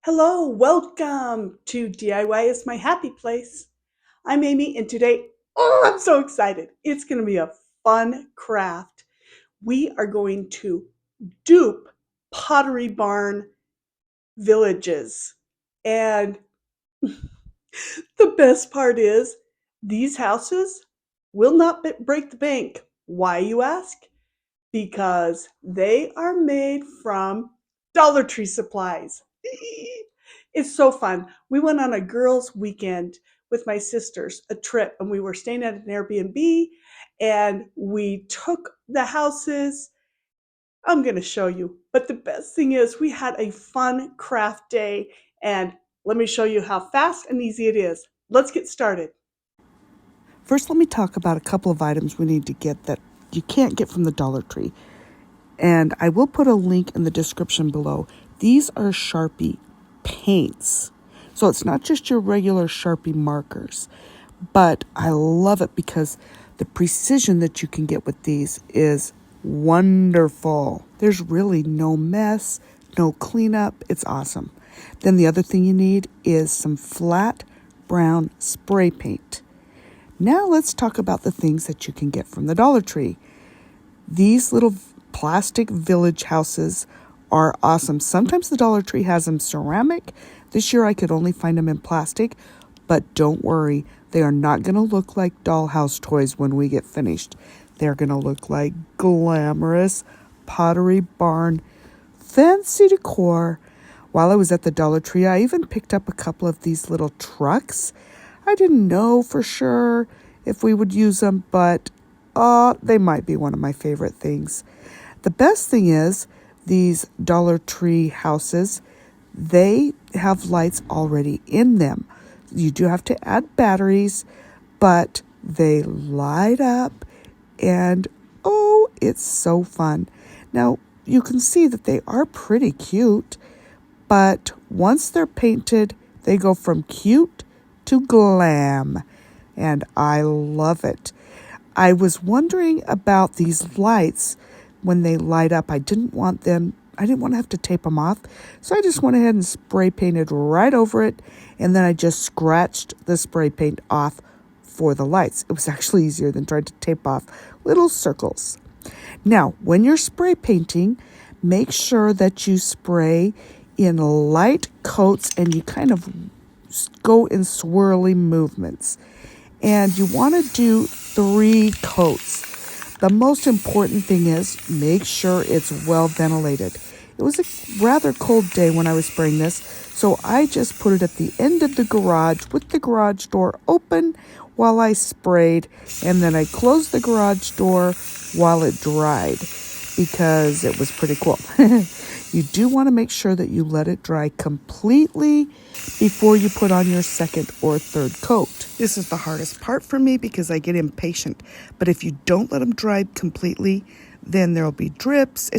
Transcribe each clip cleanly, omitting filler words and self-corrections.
Hello, welcome to DIY is my happy place. I'm Amy, and today, I'm so excited. It's going to be a fun craft. We are going to dupe Pottery Barn villages. And the best part is, these houses will not break the bank. Why, you ask? Because they are made from Dollar Tree supplies. It's so fun. We went on a girls' weekend with my sisters, a trip, and we were staying at an Airbnb and we took the houses. I'm going to show you. But the best thing is, we had a fun craft day, and let me show you how fast and easy it is. Let's get started. First, let me talk about a couple of items we need to get that you can't get from the Dollar Tree. And I will put a link in the description below. These are Sharpie paints. So it's not just your regular Sharpie markers, but I love it because the precision that you can get with these is wonderful. There's really no mess, no cleanup. It's awesome. Then the other thing you need is some flat brown spray paint. Now let's talk about the things that you can get from the Dollar Tree. These little plastic village houses are awesome. Sometimes the Dollar Tree has them ceramic. This year I could only find them in plastic, but don't worry, they are not going to look like dollhouse toys when we get finished. They're going to look like glamorous Pottery Barn fancy decor. While I was at the Dollar Tree, I even picked up a couple of these little trucks. I didn't know for sure if we would use them, but they might be one of my favorite things. The best thing is these Dollar Tree houses, they have lights already in them. You do have to add batteries, but they light up and it's so fun. Now, you can see that they are pretty cute, but once they're painted, they go from cute to glam, and I love it. I was wondering about these lights when they light up. I didn't want to have to tape them off, so I just went ahead and spray painted right over it, and then I just scratched the spray paint off for the lights. It was actually easier than trying to tape off little circles. Now, when you're spray painting, make sure that you spray in light coats and you kind of go in swirly movements. And you want to do 3 coats. The most important thing is make sure it's well ventilated. It was a rather cold day when I was spraying this, so I just put it at the end of the garage with the garage door open while I sprayed, and then I closed the garage door while it dried because it was pretty cool. You do want to make sure that you let it dry completely before you put on your second or third coat. This is the hardest part for me because I get impatient. But if you don't let them dry completely, then there'll be drips.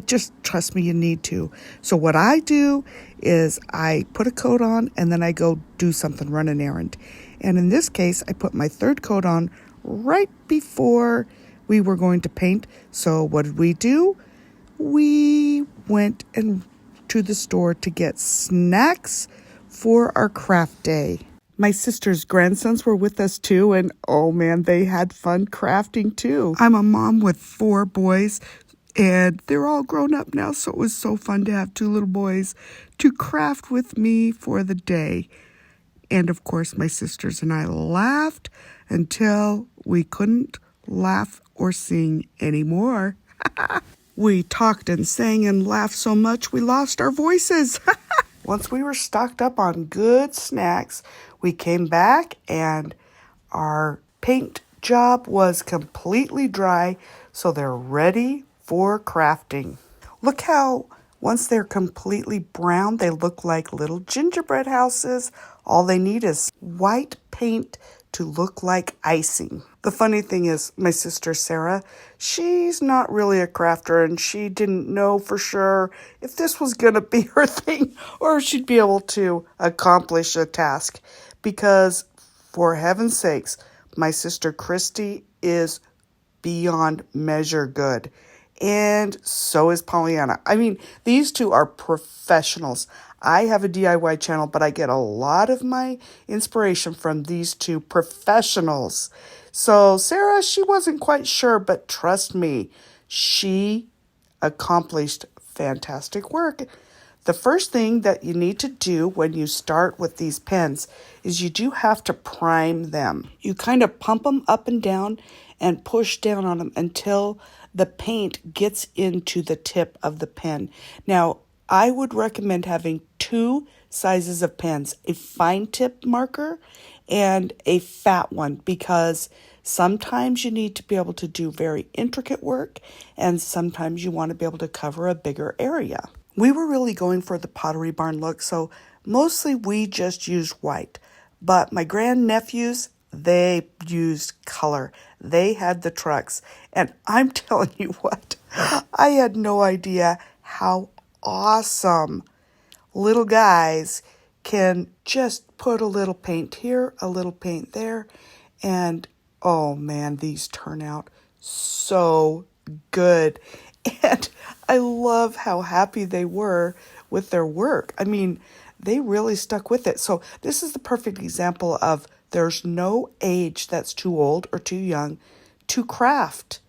Trust me, you need to. So what I do is I put a coat on and then I go do something, run an errand. And in this case, I put my third coat on right before we were going to paint. So what did we do? We went to the store to get snacks for our craft day. My sister's grandsons were with us too, and oh man, they had fun crafting too. I'm a mom with 4 boys, and they're all grown up now, so it was so fun to have 2 little boys to craft with me for the day. And of course, my sisters and I laughed until we couldn't laugh or sing anymore. We talked and sang and laughed so much we lost our voices. Once we were stocked up on good snacks, we came back and our paint job was completely dry, so they're ready for crafting. Look how once they're completely brown, they look like little gingerbread houses. All they need is white paint to look like icing. The funny thing is, my sister Sarah, she's not really a crafter, and she didn't know for sure if this was going to be her thing or if she'd be able to accomplish a task. Because, for heaven's sakes, my sister Christy is beyond measure good. and so is Pollyanna. I mean, these two are professionals. I have a DIY channel, but I get a lot of my inspiration from these two professionals. So Sarah, she wasn't quite sure, but trust me, she accomplished fantastic work. The first thing that you need to do when you start with these pens is you do have to prime them. You kind of pump them up and down and push down on them until the paint gets into the tip of the pen. Now, I would recommend having two sizes of pens, a fine tip marker and a fat one, because sometimes you need to be able to do very intricate work and sometimes you want to be able to cover a bigger area. We were really going for the Pottery Barn look, so mostly we just used white. But my grandnephews, they used color. They had the trucks. And I'm telling you what, I had no idea how awesome little guys can just put a little paint here, a little paint there, and oh man, these turn out so good. And I love how happy they were with their work. I mean, they really stuck with it. So this is the perfect example of there's no age that's too old or too young to craft.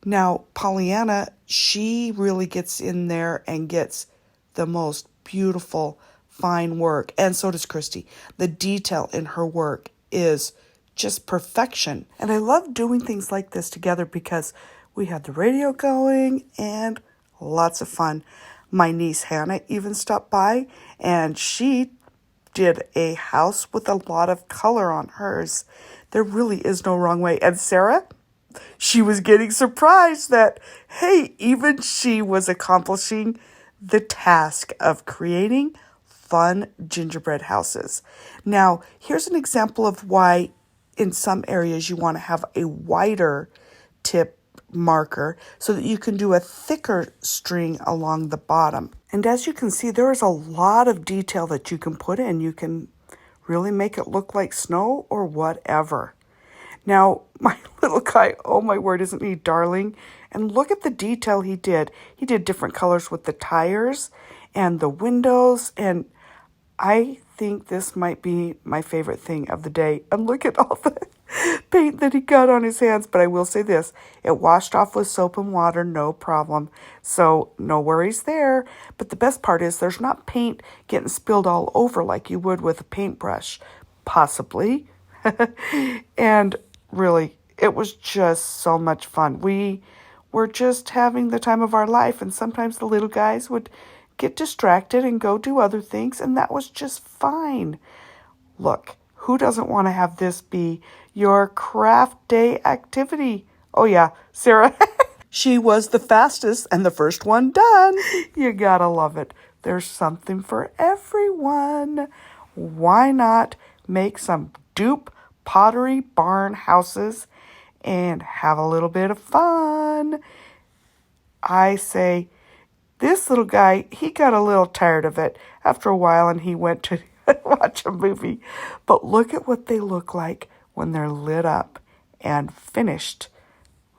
Now, Pollyanna, she really gets in there and gets the most beautiful, fine work. And so does Christy. The detail in her work is just perfection. And I love doing things like this together because we had the radio going and lots of fun. My niece Hannah even stopped by and she did a house with a lot of color on hers. There really is no wrong way. And Sarah, she was getting surprised that, hey, even she was accomplishing the task of creating fun gingerbread houses. Now, here's an example of why in some areas you want to have a wider tip marker so that you can do a thicker string along the bottom. And as you can see, there is a lot of detail that you can put in. You can really make it look like snow or whatever. Now, my little guy, oh my word, isn't he darling? And look at the detail he did. He did different colors with the tires and the windows, and I think this might be my favorite thing of the day. And look at all the paint that he got on his hands. But I will say this, it washed off with soap and water, no problem. So no worries there. But the best part is there's not paint getting spilled all over like you would with a paintbrush. Possibly. And really, it was just so much fun. We were just having the time of our life. And sometimes the little guys would get distracted and go do other things, and that was just fine. Look, who doesn't want to have this be your craft day activity? Oh yeah, Sarah, she was the fastest and the first one done. You gotta love it. There's something for everyone. Why not make some dupe Pottery Barn houses and have a little bit of fun? I say, this little guy, he got a little tired of it after a while and he went to watch a movie. But look at what they look like when they're lit up and finished.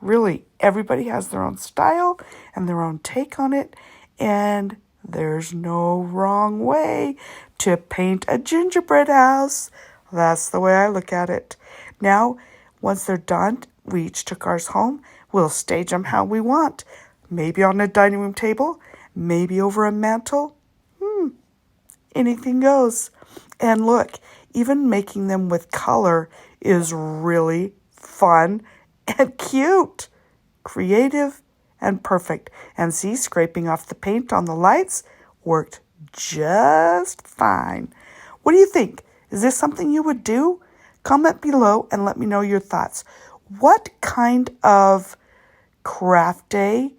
Really, everybody has their own style and their own take on it. And there's no wrong way to paint a gingerbread house. That's the way I look at it. Now, once they're done, we each took ours home. We'll stage them how we want. Maybe on a dining room table, maybe over a mantle. Anything goes. And look, even making them with color is really fun and cute, creative and perfect. And see, scraping off the paint on the lights worked just fine. What do you think? Is this something you would do? Comment below and let me know your thoughts. What kind of craft day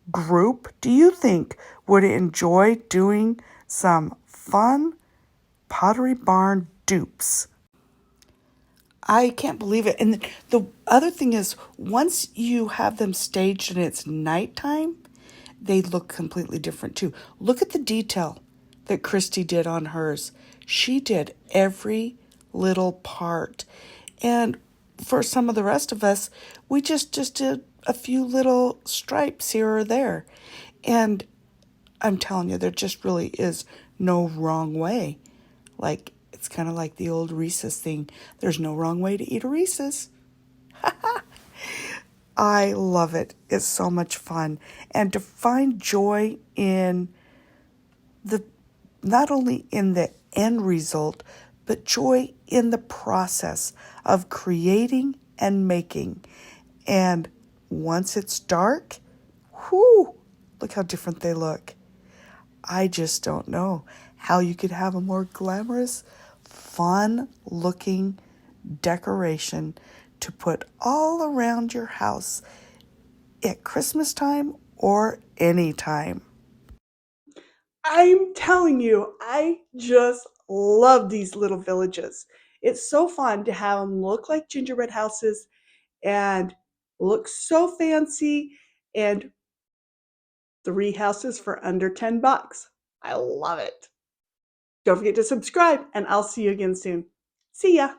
group do you think would enjoy doing some fun Pottery Barn dupes? I can't believe it. And the other thing is, once you have them staged and it's nighttime, they look completely different too. Look at the detail that Christy did on hers. She did every little part. And for some of the rest of us, we just did a few little stripes here or there. And I'm telling you, there just really is no wrong way. Like, it's kind of like the old Reese's thing. There's no wrong way to eat a Reese's. I love it. It's so much fun. And to find joy in the, not only in the end result, but joy in the process of creating and making. And once it's dark, whoo, look how different they look. I just don't know how you could have a more glamorous, fun looking decoration to put all around your house at Christmas time or any time. I'm telling you, I just love these little villages. It's so fun to have them look like gingerbread houses and look so fancy, and 3 houses for under $10. I love it. Don't forget to subscribe, and I'll see you again soon. See ya.